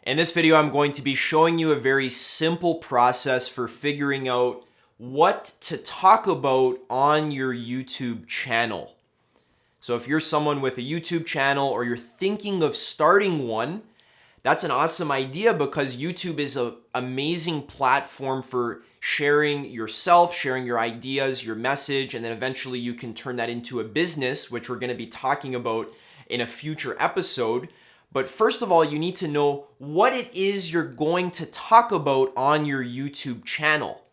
In this video, I'm going to be showing you a very simple process for figuring out what to talk about on your YouTube channel. So if you're someone with a YouTube channel or you're thinking of starting one, that's an awesome idea because YouTube is an amazing platform for sharing yourself, sharing your ideas, your message, and then eventually you can turn that into a business, which we're going to be talking about in a future episode. But first of all, you need to know what it is you're going to talk about on your YouTube channel.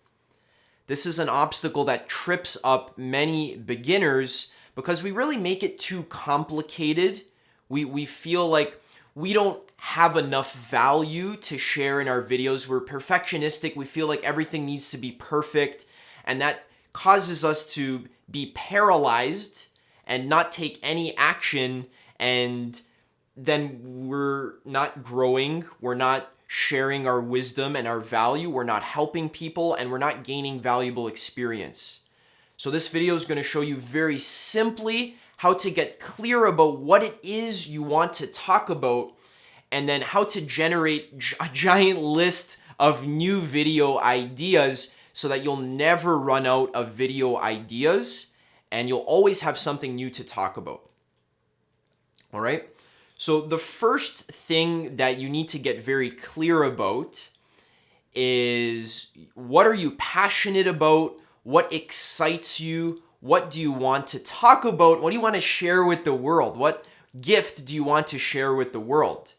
This is an obstacle that trips up many beginners because we really make it too complicated. We feel like we don't have enough value to share in our videos. We're perfectionistic. We feel like everything needs to be perfect, and that causes us to be paralyzed and not take any action, and then we're not growing, we're not sharing our wisdom and our value, we're not helping people, and we're not gaining valuable experience. So this video is going to show you very simply how to get clear about what it is you want to talk about, and then how to generate a giant list of new video ideas so that you'll never run out of video ideas and you'll always have something new to talk about. All right? So the first thing that you need to get very clear about is, what are you passionate about? What excites you? What do you want to talk about? What do you want to share with the world? What gift do you want to share with the world?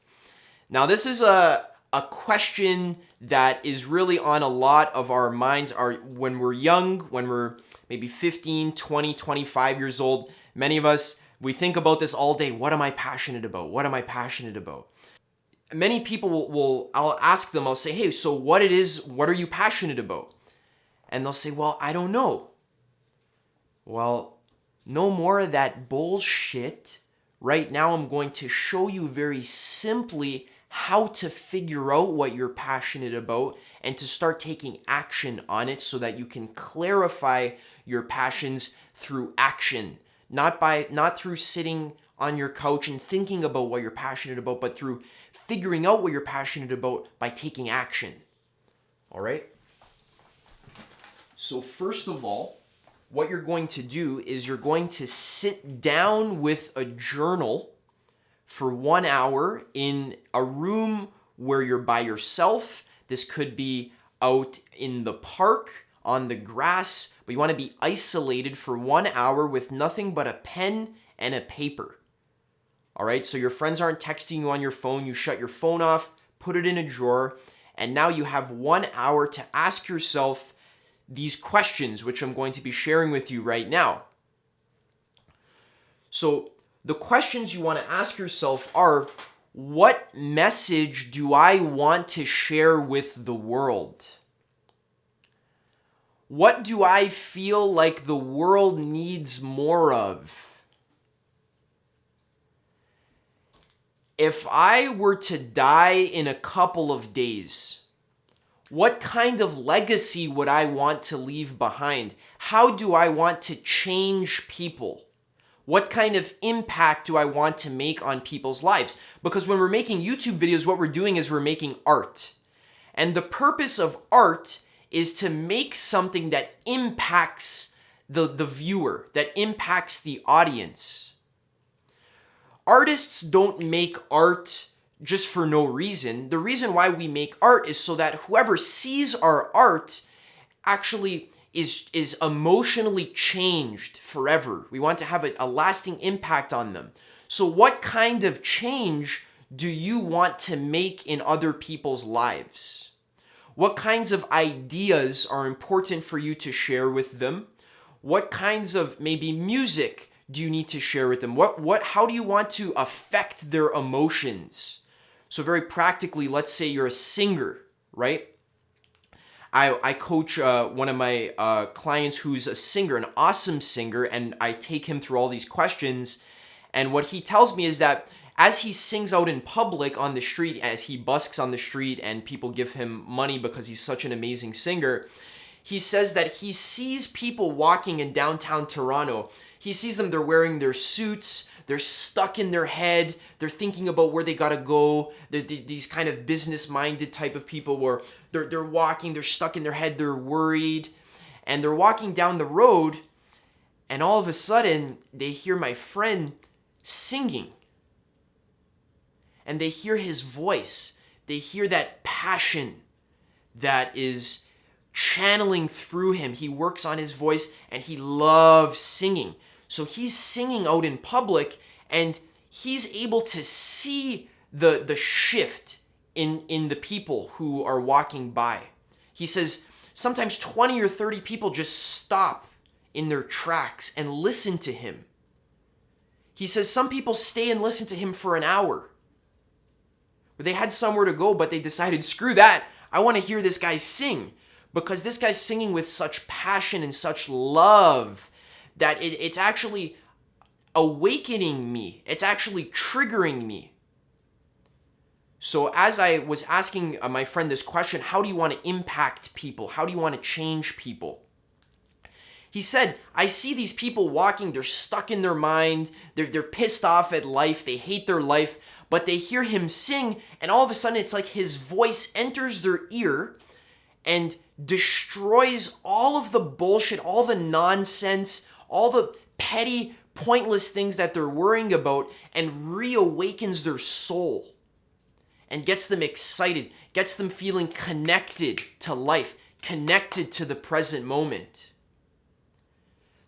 Now, this is a question that is really on a lot of our minds when we're young, when we're maybe 15, 20, 25 years old. Many of us, we think about this all day. What am I passionate about? What am I passionate about? Many people I'll ask them, I'll say, hey, so what are you passionate about? And they'll say, well, I don't know. Well, no more of that bullshit. Right now, I'm going to show you very simply how to figure out what you're passionate about and to start taking action on it so that you can clarify your passions through action. Not through sitting on your couch and thinking about what you're passionate about, but through figuring out what you're passionate about by taking action. All right? So first of all, what you're going to do is you're going to sit down with a journal for 1 hour in a room where you're by yourself. This could be out in the park, on the grass, but you want to be isolated for 1 hour with nothing but a pen and a paper. All right, so your friends aren't texting you on your phone. You shut your phone off, put it in a drawer, and now you have 1 hour to ask yourself these questions, which I'm going to be sharing with you right now. So the questions you want to ask yourself are, what message do I want to share with the world? What do I feel like the world needs more of? If I were to die in a couple of days, what kind of legacy would I want to leave behind? How do I want to change people? What kind of impact do I want to make on people's lives? Because when we're making YouTube videos, what we're doing is we're making art. And the purpose of art is to make something that impacts the viewer, that impacts the audience. Artists don't make art just for no reason. The reason why we make art is so that whoever sees our art actually is emotionally changed forever. We want to have a lasting impact on them. So what kind of change do you want to make in other people's lives? What kinds of ideas are important for you to share with them? What kinds of maybe music do you need to share with them? How do you want to affect their emotions? So very practically, let's say you're a singer, right? I coach one of my clients who's a singer, an awesome singer, and I take him through all these questions. And what he tells me is that as he sings out in public on the street, as he busks on the street and people give him money because he's such an amazing singer, he says that he sees people walking in downtown Toronto. He sees them, they're wearing their suits, they're stuck in their head. They're thinking about where they gotta go. These kind of business-minded type of people where they're walking, they're stuck in their head, they're worried, and they're walking down the road, and all of a sudden they hear my friend singing. And they hear his voice. They hear that passion that is channeling through him. He works on his voice and he loves singing. So he's singing out in public and he's able to see the shift in the people who are walking by. He says sometimes 20 or 30 people just stop in their tracks and listen to him. He says some people stay and listen to him for an hour. They had somewhere to go, but they decided, screw that. I want to hear this guy sing, because this guy's singing with such passion and such love that it's actually awakening me. It's actually triggering me. So as I was asking my friend this question, how do you want to impact people? How do you want to change people? He said, I see these people walking, they're stuck in their mind, they're pissed off at life, they hate their life, but they hear him sing, and all of a sudden it's like his voice enters their ear and destroys all of the bullshit, all the nonsense, all the petty, pointless things that they're worrying about, and reawakens their soul and gets them excited, gets them feeling connected to life, connected to the present moment.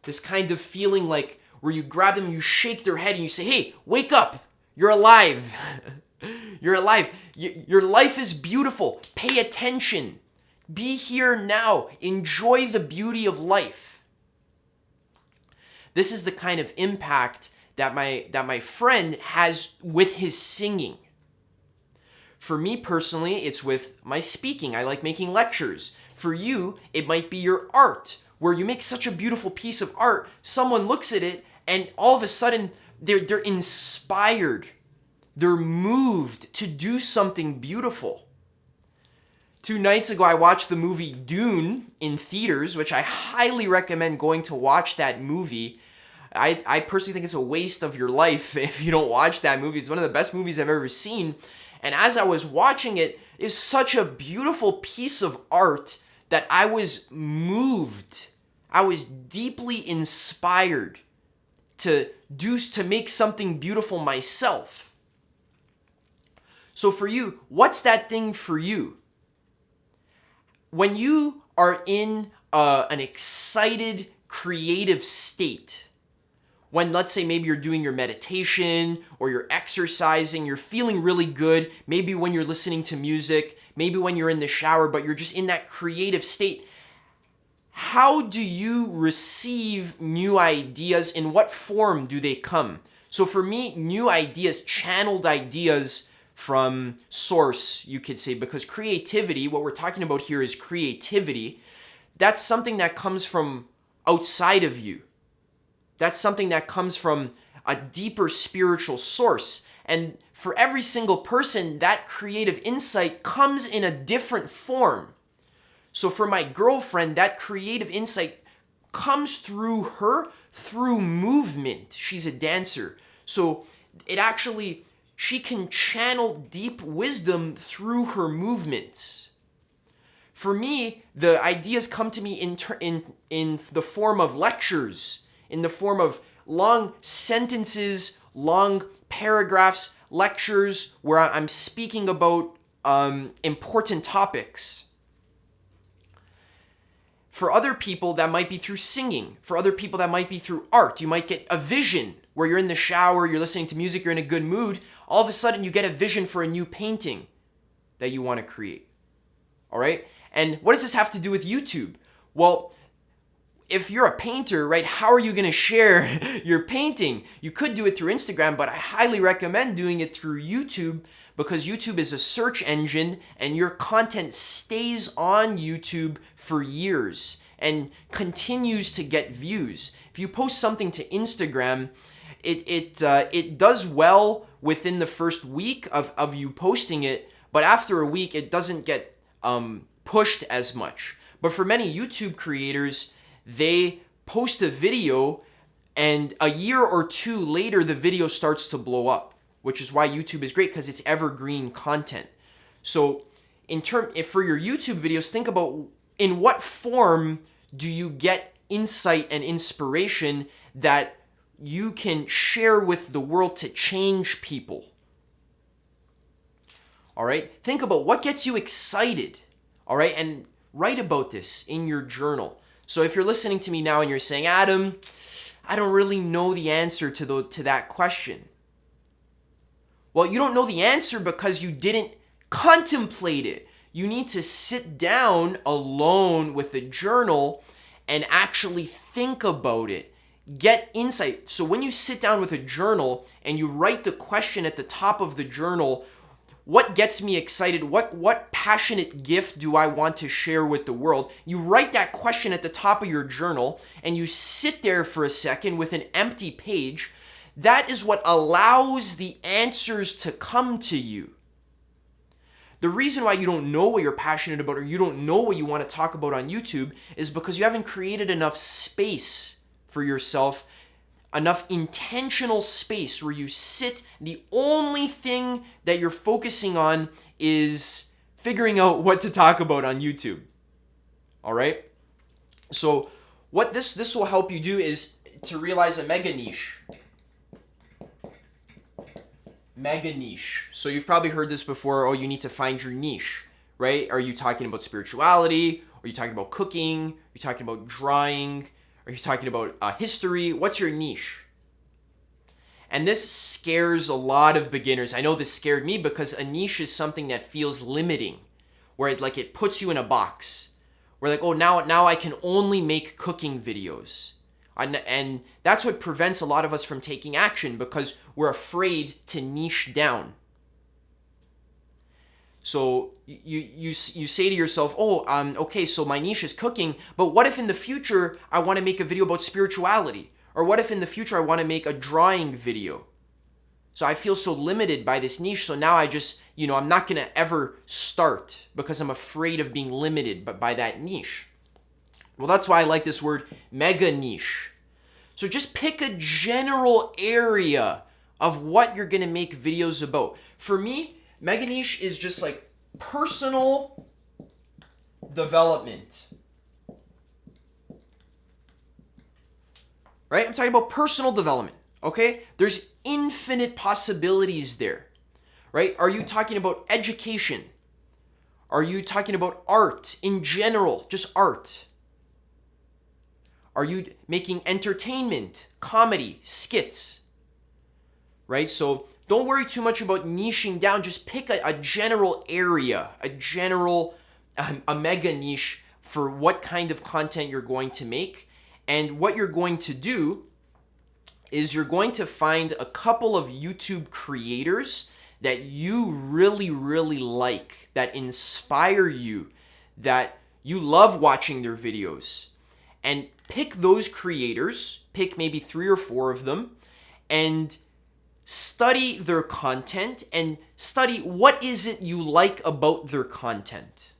This kind of feeling like where you grab them, you shake their head and you say, hey, wake up. You're alive. You're alive. Your life is beautiful. Pay attention. Be here now. Enjoy the beauty of life. This is the kind of impact that my friend has with his singing. For me personally, it's with my speaking. I like making lectures. For you, it might be your art, where you make such a beautiful piece of art, someone looks at it, and all of a sudden, they're inspired. They're moved to do something beautiful. 2 nights ago, I watched the movie Dune in theaters, which I highly recommend going to watch that movie. I personally think it's a waste of your life if you don't watch that movie. It's one of the best movies I've ever seen. And as I was watching it, it was such a beautiful piece of art that I was moved. I was deeply inspired to make something beautiful myself. So for you, what's that thing for you? When you are in an excited, creative state, when let's say maybe you're doing your meditation or you're exercising, you're feeling really good, maybe when you're listening to music, maybe when you're in the shower, but you're just in that creative state, how do you receive new ideas? In what form do they come? So for me, new ideas, channeled ideas from source, you could say, because creativity, what we're talking about here is creativity. That's something that comes from outside of you. That's something that comes from a deeper spiritual source. And for every single person, that creative insight comes in a different form. So for my girlfriend, that creative insight comes through her, through movement. She's a dancer. So she can channel deep wisdom through her movements. For me, the ideas come to me in the form of lectures, in the form of long sentences, long paragraphs, lectures where I'm speaking about important topics. For other people, that might be through singing. For other people, that might be through art. You might get a vision where you're in the shower, you're listening to music, you're in a good mood. All of a sudden, you get a vision for a new painting that you want to create. All right? And what does this have to do with YouTube? Well, if you're a painter, right, how are you going to share your painting? You could do it through Instagram, but I highly recommend doing it through YouTube, because YouTube is a search engine and your content stays on YouTube for years and continues to get views. If you post something to Instagram, it does well within the first week of you posting it, but after a week, it doesn't get pushed as much. But for many YouTube creators, they post a video And a year or two later, the video starts to blow up, which is why YouTube is great, because it's evergreen content. So if for your YouTube videos, think about in what form do you get insight and inspiration that you can share with the world to change people. All right? Think about what gets you excited. All right? And write about this in your journal. So if you're listening to me now and you're saying, Adam, I don't really know the answer to that question. Well, you don't know the answer because you didn't contemplate it. You need to sit down alone with a journal and actually think about it. Get insight. So when you sit down with a journal and you write the question at the top of the journal, what gets me excited? What passionate gift do I want to share with the world? You write that question at the top of your journal and you sit there for a second with an empty page. That is what allows the answers to come to you. The reason why you don't know what you're passionate about or you don't know what you want to talk about on YouTube is because you haven't created enough space for yourself, enough intentional space where you sit. The only thing that you're focusing on is figuring out what to talk about on YouTube. All right? So what this will help you do is to realize a mega niche. Mega niche. So you've probably heard this before. Oh, you need to find your niche, right? Are you talking about spirituality? Are you talking about cooking? Are you talking about drawing? Are you talking about history? What's your niche? And this scares a lot of beginners. I know this scared me because a niche is something that feels limiting, where it puts you in a box. Where like, oh, now I can only make cooking videos. And that's what prevents a lot of us from taking action because we're afraid to niche down. So you say to yourself, oh, okay, so my niche is cooking, but what if in the future I want to make a video about spirituality? Or what if in the future I want to make a drawing video? So I feel so limited by this niche, so now I just, I'm not going to ever start because I'm afraid of being limited by that niche. Well, that's why I like this word mega niche. So just pick a general area of what you're going to make videos about. For me, mega niche is just like personal development. Right? I'm talking about personal development, okay? There's infinite possibilities there, right? Are you talking about education? Are you talking about art in general, just art? Are you making entertainment, comedy, skits? Right? So don't worry too much about niching down. Just pick a general area, a mega niche for what kind of content you're going to make. And what you're going to do is you're going to find a couple of YouTube creators that you really, really like, that inspire you, that you love watching their videos. And pick those creators, pick maybe 3 or 4 of them, and study their content and study what is it you like about their content.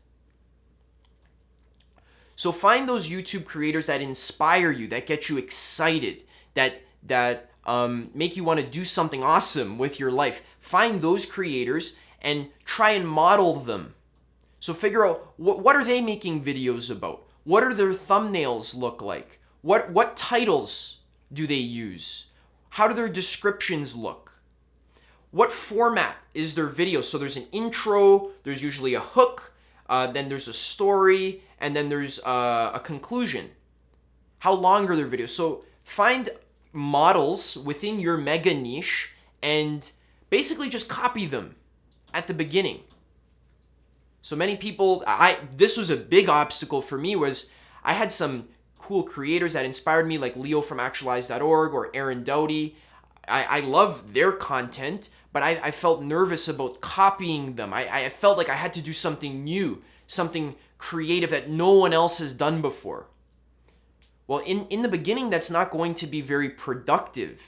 So find those YouTube creators that inspire you, that get you excited, that make you want to do something awesome with your life. Find those creators and try and model them. So figure out what are they making videos about? What are their thumbnails look like? What titles do they use? How do their descriptions look? What format is their video? So there's an intro, there's usually a hook, then there's a story, and then there's a conclusion. How long are their videos? So find models within your mega niche and basically just copy them at the beginning. So many people, this was a big obstacle for me, was I had some cool creators that inspired me, like Leo from actualize.org or Aaron Doughty. I love their content, but I felt nervous about copying them. I felt like I had to do something new, something creative that no one else has done before. Well, in the beginning, that's not going to be very productive.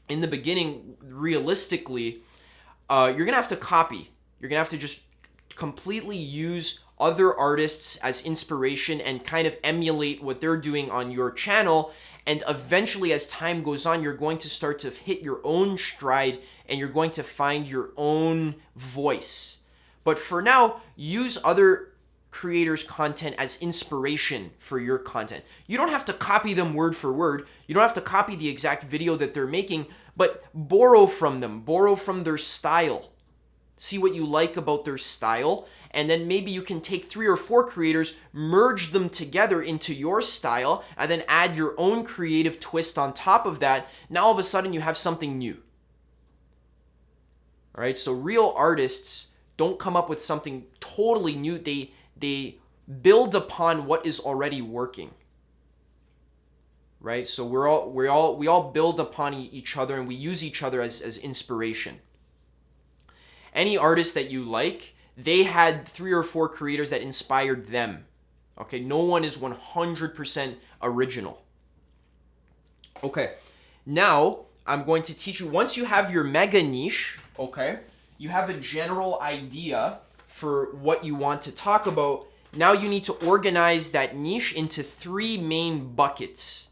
In the beginning, realistically, you're going to have to copy. You're going to have to just completely use other artists as inspiration and kind of emulate what they're doing on your channel. And eventually, as time goes on, you're going to start to hit your own stride and you're going to find your own voice. But for now, use other creators' content as inspiration for your content. You don't have to copy them word for word. You don't have to copy the exact video that they're making, but borrow from them, borrow from their style. See what you like about their style, and then maybe you can take 3 or 4 creators, merge them together into your style, and then add your own creative twist on top of that. Now all of a sudden you have something new. All right, so real artists don't come up with something totally new. They build upon what is already working. Right? So we all build upon each other, and we use each other as inspiration. Any artist that you like, they had 3 or 4 creators that inspired them. Okay, no one is 100% original. Okay, now I'm going to teach you, once you have your mega niche, okay, you have a general idea for what you want to talk about. Now you need to organize that niche into 3 main buckets.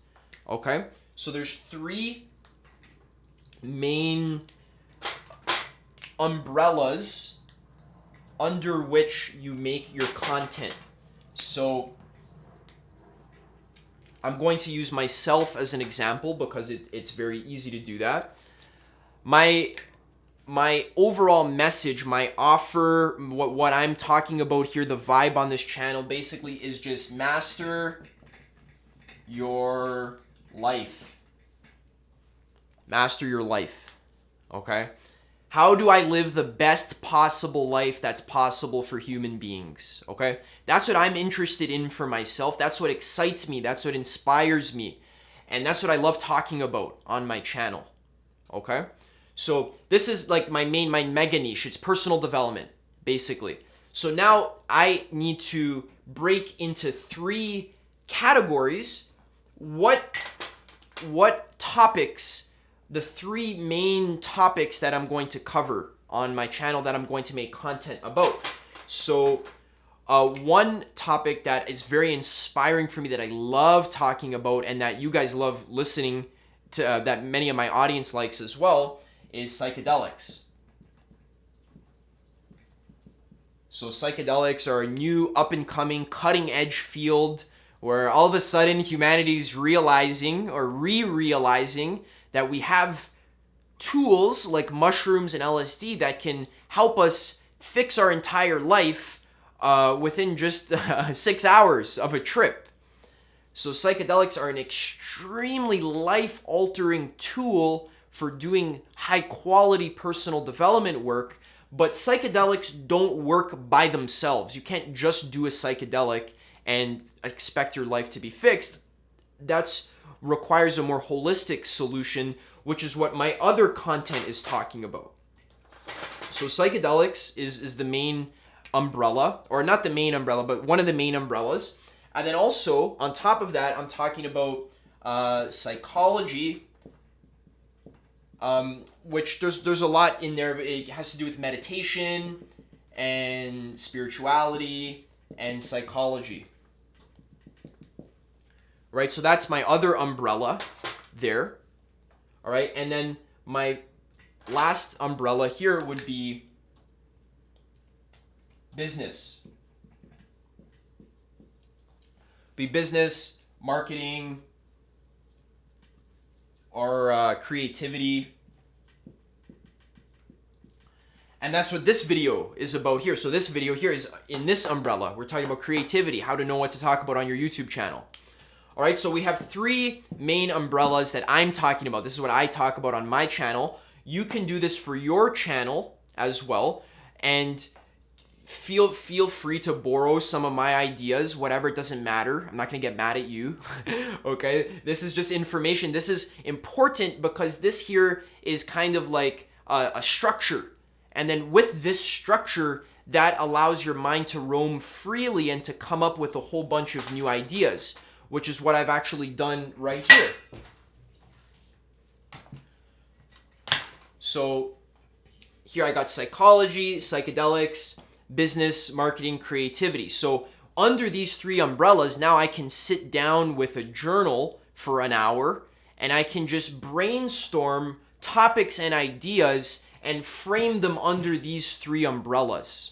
Okay, so there's 3 main umbrellas under which you make your content. So I'm going to use myself as an example because it's very easy to do that. My overall message, my offer, what I'm talking about here, the vibe on this channel basically is just master your life. Master your life. Okay? How do I live the best possible life that's possible for human beings? Okay? That's what I'm interested in for myself. That's what excites me. That's what inspires me. And that's what I love talking about on my channel. Okay? So this is like my mega niche. It's personal development, basically. So now I need to break into 3 categories. What topics, the 3 main topics that I'm going to cover on my channel that I'm going to make content about. So one topic that is very inspiring for me that I love talking about and that you guys love listening to, that many of my audience likes as well, is psychedelics. So psychedelics are a new up-and-coming cutting-edge field where all of a sudden humanity's realizing or re-realizing that we have tools like mushrooms and LSD that can help us fix our entire life within just 6 hours of a trip. So psychedelics are an extremely life-altering tool for doing high-quality personal development work, but psychedelics don't work by themselves. You can't just do a psychedelic and expect your life to be fixed. That requires a more holistic solution, which is what my other content is talking about. So psychedelics is the main umbrella, or not the main umbrella, but one of the main umbrellas. And then also, on top of that, I'm talking about psychology, which there's a lot in there. It has to do with meditation and spirituality and psychology. Right, so that's my other umbrella there. All right, and then my last umbrella here would be business. Be business, marketing, or creativity. And that's what this video is about here. So this video here is in this umbrella. We're talking about creativity, how to know what to talk about on your YouTube channel. All right, so we have 3 main umbrellas that I'm talking about. This is what I talk about on my channel. You can do this for your channel as well. And feel free to borrow some of my ideas, whatever, it doesn't matter. I'm not going to get mad at you. Okay, this is just information. This is important because this here is kind of like a structure. And then with this structure, that allows your mind to roam freely and to come up with a whole bunch of new ideas, which is what I've actually done right here. So here I got psychology, psychedelics, business, marketing, creativity. So under these 3 umbrellas, now I can sit down with a journal for an hour, and I can just brainstorm topics and ideas and frame them under these three umbrellas.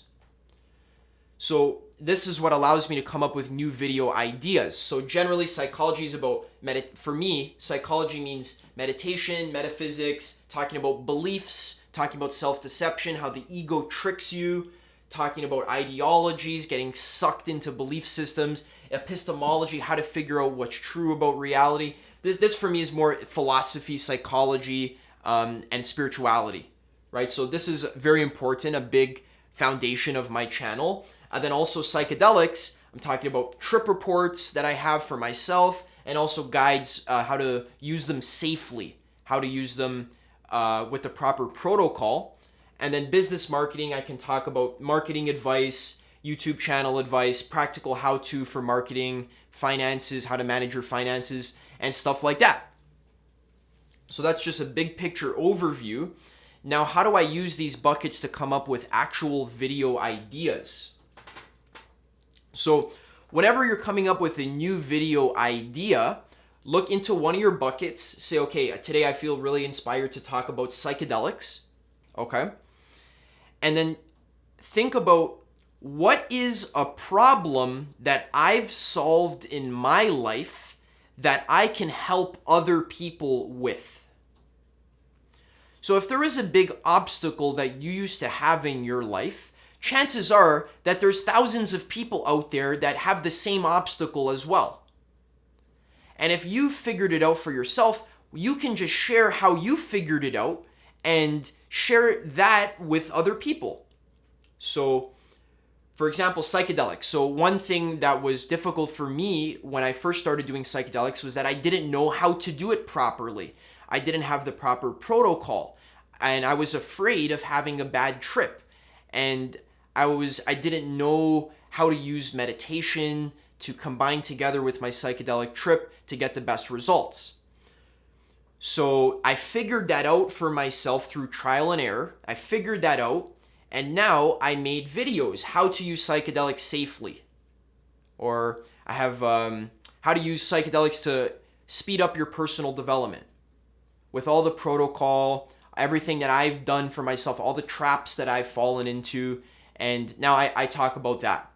So this is what allows me to come up with new video ideas. So generally, psychology is about, for me, psychology means meditation, metaphysics, talking about beliefs, talking about self-deception, how the ego tricks you, talking about ideologies, getting sucked into belief systems, epistemology, how to figure out what's true about reality. This for me is more philosophy, psychology, and spirituality, right? So this is very important, a big foundation of my channel. And then also psychedelics, I'm talking about trip reports that I have for myself, and also guides how to use them safely, how to use them with the proper protocol. And then business marketing, I can talk about marketing advice, YouTube channel advice, practical how-to for marketing, finances, how to manage your finances, and stuff like that. So that's just a big picture overview. Now, how do I use these buckets to come up with actual video ideas? So whenever you're coming up with a new video idea, look into one of your buckets, say, okay, today I feel really inspired to talk about psychedelics, okay? And then think about, what is a problem that I've solved in my life that I can help other people with? So if there is a big obstacle that you used to have in your life, chances are that there's thousands of people out there that have the same obstacle as well. And if you figured it out for yourself, you can just share how you figured it out and share that with other people. So, for example, psychedelics. So one thing that was difficult for me when I first started doing psychedelics was that I didn't know how to do it properly. I didn't have the proper protocol, and I was afraid of having a bad trip. And I didn't know how to use meditation to combine together with my psychedelic trip to get the best results. So I figured that out for myself through trial and error. I figured that out, and now I made videos, how to use psychedelics safely. Or I have how to use psychedelics to speed up your personal development. With all the protocol, everything that I've done for myself, all the traps that I've fallen into, and now I talk about that.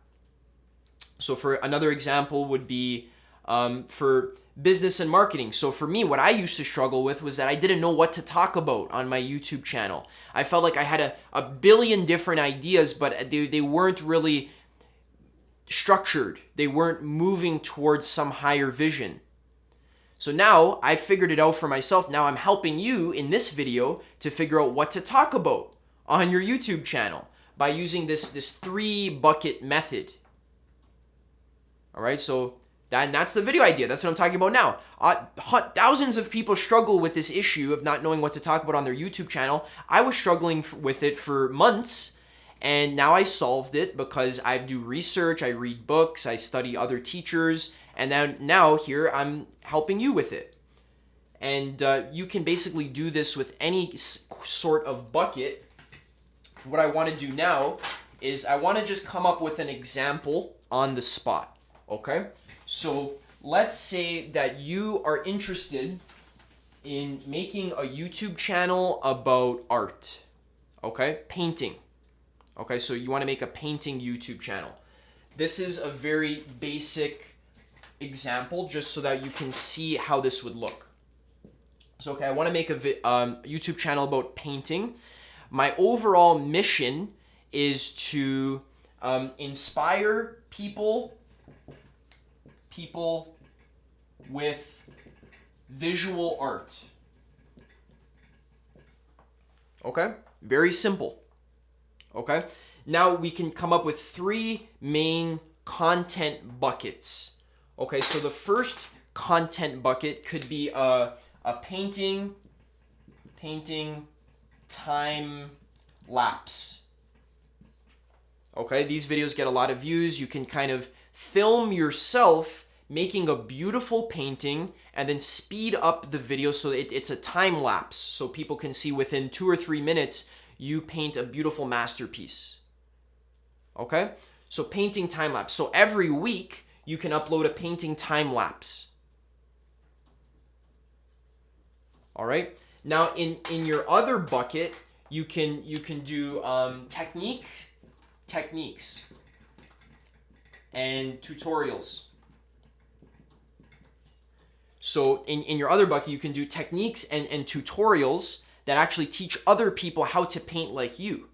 So for another example would be for business and marketing. So for me, what I used to struggle with was that I didn't know what to talk about on my YouTube channel. I felt like I had a billion different ideas, but they weren't really structured. They weren't moving towards some higher vision. So now I figured it out for myself. Now I'm helping you in this video to figure out what to talk about on your YouTube channel by using this 3-bucket method. All right, so that's the video idea. That's what I'm talking about now. Thousands of people struggle with this issue of not knowing what to talk about on their YouTube channel. I was struggling with it for months, and now I solved it because I do research, I read books, I study other teachers, and then now here I'm helping you with it. And you can basically do this with any sort of bucket. What I want to do now is I want to just come up with an example on the spot, okay? So let's say that you are interested in making a YouTube channel about art, okay? Painting, okay? So you want to make a painting YouTube channel. This is a very basic example just so that you can see how this would look. So, okay, I want to make a YouTube channel about painting. My overall mission is to inspire people with visual art. Okay? Very simple. Okay? Now we can come up with 3 main content buckets. Okay, so the first content bucket could be a painting time lapse. Okay, these videos get a lot of views. You can kind of film yourself making a beautiful painting and then speed up the video so it's a time lapse, so people can see within 2 or 3 minutes you paint a beautiful masterpiece. Okay, so painting time lapse. So every week you can upload a painting time lapse. All right. Now in your other bucket, you can do techniques, and tutorials. So in your other bucket, you can do techniques and tutorials that actually teach other people how to paint like you.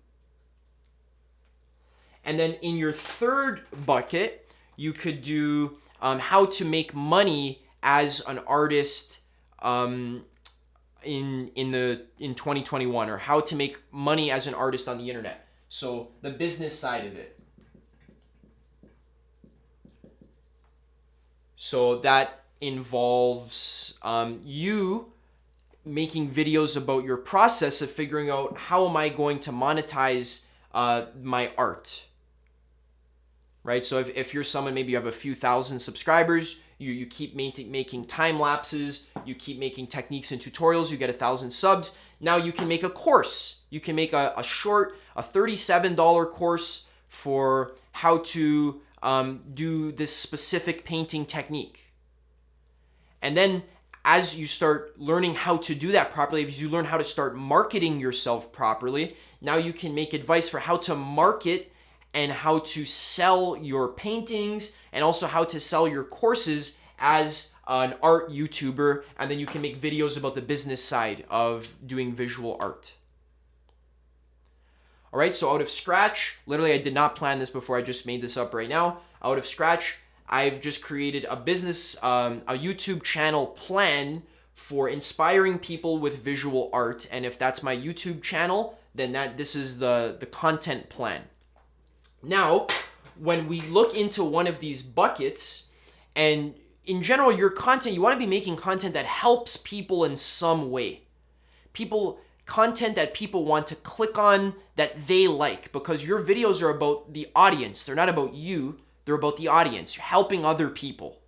And then in your third bucket, you could do how to make money as an artist in 2021, or how to make money as an artist on the internet. So the business side of it. So that involves you making videos about your process of figuring out, how am I going to monetize my art, right? So if you're someone, maybe you have a few thousand subscribers, you keep making time lapses, you keep making techniques and tutorials, you get 1,000 subs. Now you can make a course. You can make a short, a $37 course for how to do this specific painting technique. And then as you start learning how to do that properly, as you learn how to start marketing yourself properly, now you can make advice for how to market and how to sell your paintings, and also how to sell your courses as an art YouTuber. And then you can make videos about the business side of doing visual art. All right, so out of scratch, literally I did not plan this before, I just made this up right now. Out of scratch, I've just created a business, a YouTube channel plan for inspiring people with visual art. And if that's my YouTube channel, then this is the content plan. Now, when we look into one of these buckets, and in general, your content, you want to be making content that helps people in some way. Content that people want to click on, that they like, because your videos are about the audience. They're not about you. They're about the audience. You're helping other people.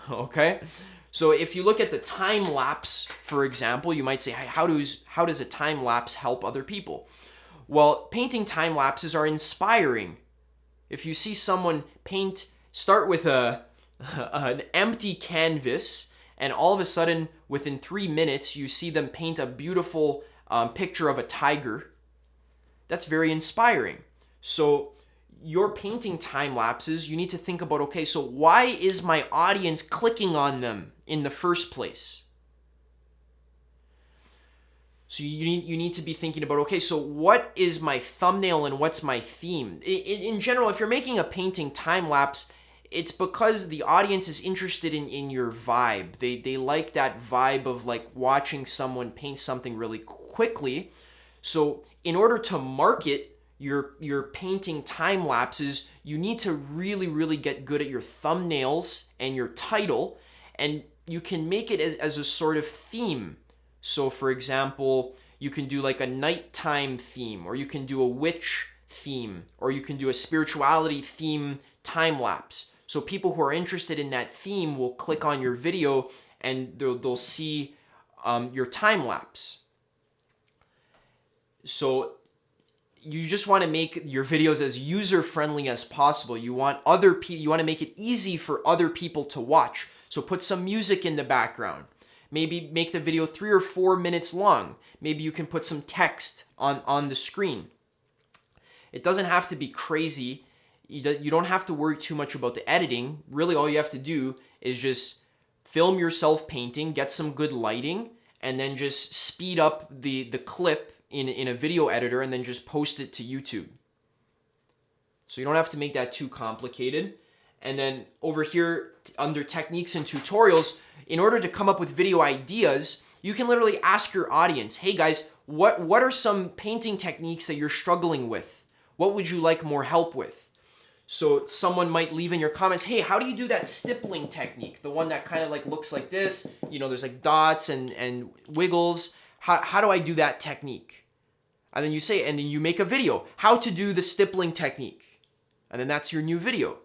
Okay? So if you look at the time lapse, for example, you might say, hey, how does a time lapse help other people? Well, painting time lapses are inspiring. If you see someone paint, start with an empty canvas, and all of a sudden, within 3 minutes, you see them paint a beautiful picture of a tiger. That's very inspiring. So your painting time lapses, you need to think about, okay, so why is my audience clicking on them in the first place? So you need to be thinking about, okay, so what is my thumbnail and what's my theme? In general, if you're making a painting time lapse, it's because the audience is interested in your vibe. They like that vibe of like watching someone paint something really quickly. So in order to market your painting time lapses, you need to really, really get good at your thumbnails and your title, and you can make it as a sort of theme. So for example, you can do like a nighttime theme, or you can do a witch theme, or you can do a spirituality theme time lapse. So people who are interested in that theme will click on your video and they'll see your time lapse. So you just want to make your videos as user-friendly as possible. You want to make it easy for other people to watch. So put some music in the background. Maybe make the video 3 or 4 minutes long. Maybe you can put some text on the screen. It doesn't have to be crazy. You don't have to worry too much about the editing. Really, all you have to do is just film yourself painting, get some good lighting, and then just speed up the clip in a video editor, and then just post it to YouTube. So you don't have to make that too complicated. And then over here under techniques and tutorials, in order to come up with video ideas, you can literally ask your audience, hey guys, what are some painting techniques that you're struggling with? What would you like more help with? So someone might leave in your comments, hey, how do you do that stippling technique? The one that kind of like looks like this, there's like dots and wiggles. How do I do that technique? And then you say, and then you make a video, how to do the stippling technique. And then that's your new video.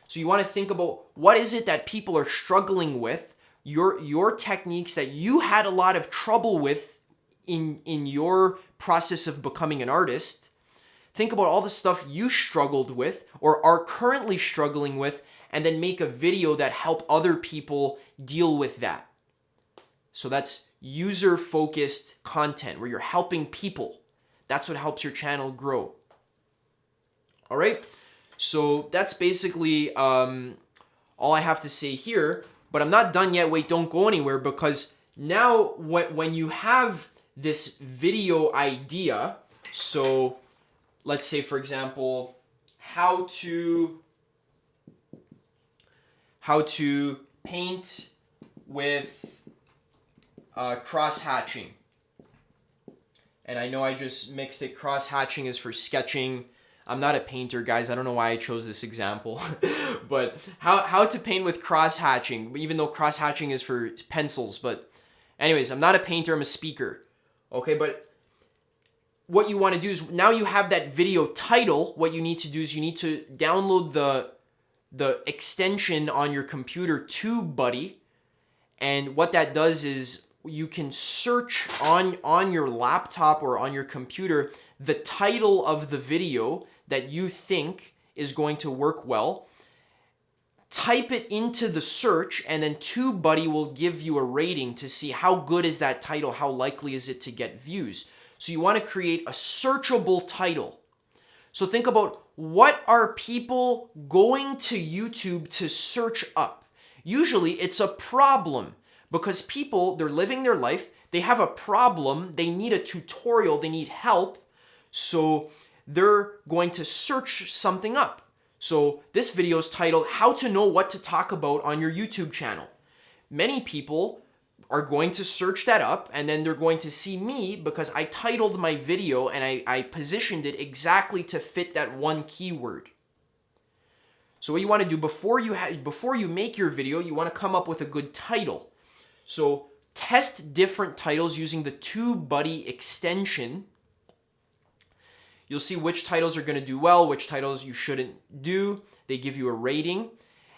So you want to think about, what is it that people are struggling with, your techniques that you had a lot of trouble with in your process of becoming an artist. Think about all the stuff you struggled with or are currently struggling with, and then make a video that help other people deal with that. So that's user-focused content where you're helping people. That's what helps your channel grow. All right, so that's basically all I have to say here, but I'm not done yet. Wait, don't go anywhere, because now when you have this video idea, so let's say, for example, how to paint with cross-hatching. And I know I just mixed it. Cross-hatching is for sketching. I'm not a painter, guys. I don't know why I chose this example. But how to paint with cross-hatching, even though cross-hatching is for pencils. But anyways, I'm not a painter, I'm a speaker. Okay, but what you want to do is, now you have that video title, what you need to do is you need to download the extension on your computer, TubeBuddy. And what that does is you can search on your laptop or on your computer the title of the video that you think is going to work well. Type it into the search, and then TubeBuddy will give you a rating to see how good is that title, how likely is it to get views. So you want to create a searchable title. So think about, what are people going to YouTube to search up? Usually it's a problem, because people, they're living their life, they have a problem, they need a tutorial, they need help, so they're going to search something up. So this video is titled, How to Know What to Talk About on Your YouTube Channel. Many people are going to search that up, and then they're going to see me because I titled my video and I positioned it exactly to fit that one keyword. So what you want to do before you make your video, you want to come up with a good title. So test different titles using the TubeBuddy extension. You'll see which titles are going to do well, which titles you shouldn't do. They give you a rating.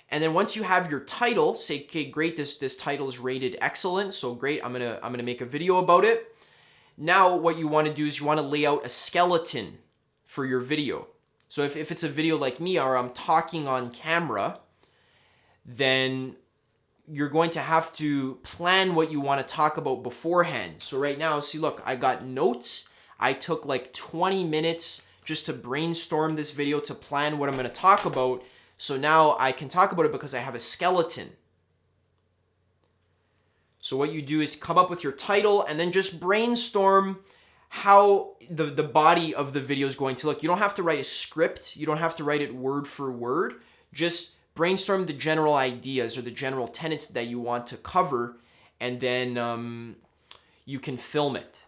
And then once you have your title, say, okay, great, this title is rated excellent, so great, I'm gonna make a video about it. Now what you want to do is you want to lay out a skeleton for your video. So if it's a video like me, or I'm talking on camera, then you're going to have to plan what you want to talk about beforehand. So right now, see, look, I got notes. I took like 20 minutes just to brainstorm this video, to plan what I'm going to talk about. So now I can talk about it because I have a skeleton. So what you do is come up with your title and then just brainstorm how the body of the video is going to look. You don't have to write a script. You don't have to write it word for word. Just brainstorm the general ideas or the general tenets that you want to cover, and then you can film it.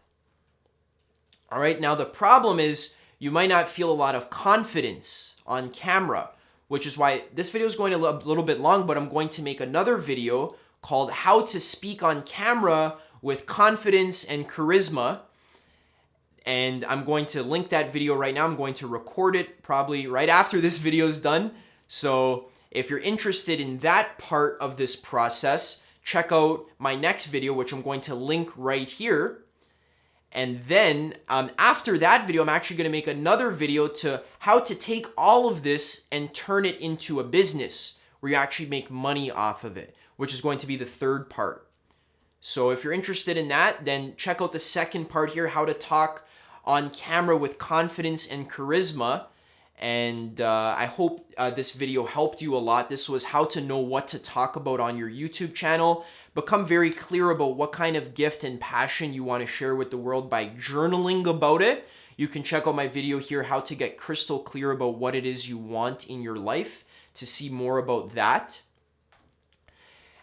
All right, now the problem is you might not feel a lot of confidence on camera, which is why this video is going a little bit long, but I'm going to make another video called How to Speak on Camera with Confidence and Charisma. And I'm going to link that video right now. I'm going to record it probably right after this video is done. So if you're interested in that part of this process, check out my next video, which I'm going to link right here. And then after that video, I'm actually going to make another video to how to take all of this and turn it into a business where you actually make money off of it, which is going to be the third part. So if you're interested in that, then check out the second part here, how to talk on camera with confidence and charisma. And I hope this video helped you a lot. This was how to know what to talk about on your YouTube channel. Become very clear about what kind of gift and passion you want to share with the world by journaling about it. You can check out my video here, how to get crystal clear about what it is you want in your life, to see more about that.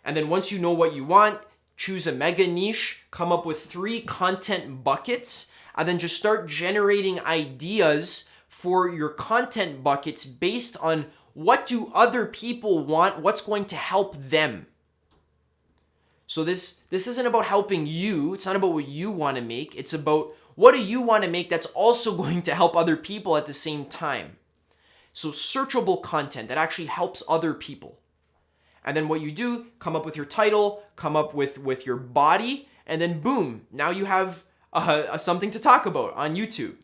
And then once you know what you want, choose a mega niche, come up with 3 content buckets, and then just start generating ideas for your content buckets based on what do other people want, what's going to help them. So this isn't about helping you. It's not about what you want to make. It's about what do you want to make that's also going to help other people at the same time. So searchable content that actually helps other people. And then what you do, come up with your title, come up with your body, and then boom, now you have something to talk about on YouTube.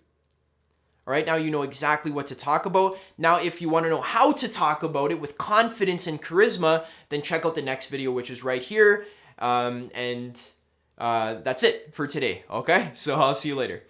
All right, now you know exactly what to talk about. Now, if you want to know how to talk about it with confidence and charisma, then check out the next video, which is right here. that's it for today. Okay, so I'll see you later.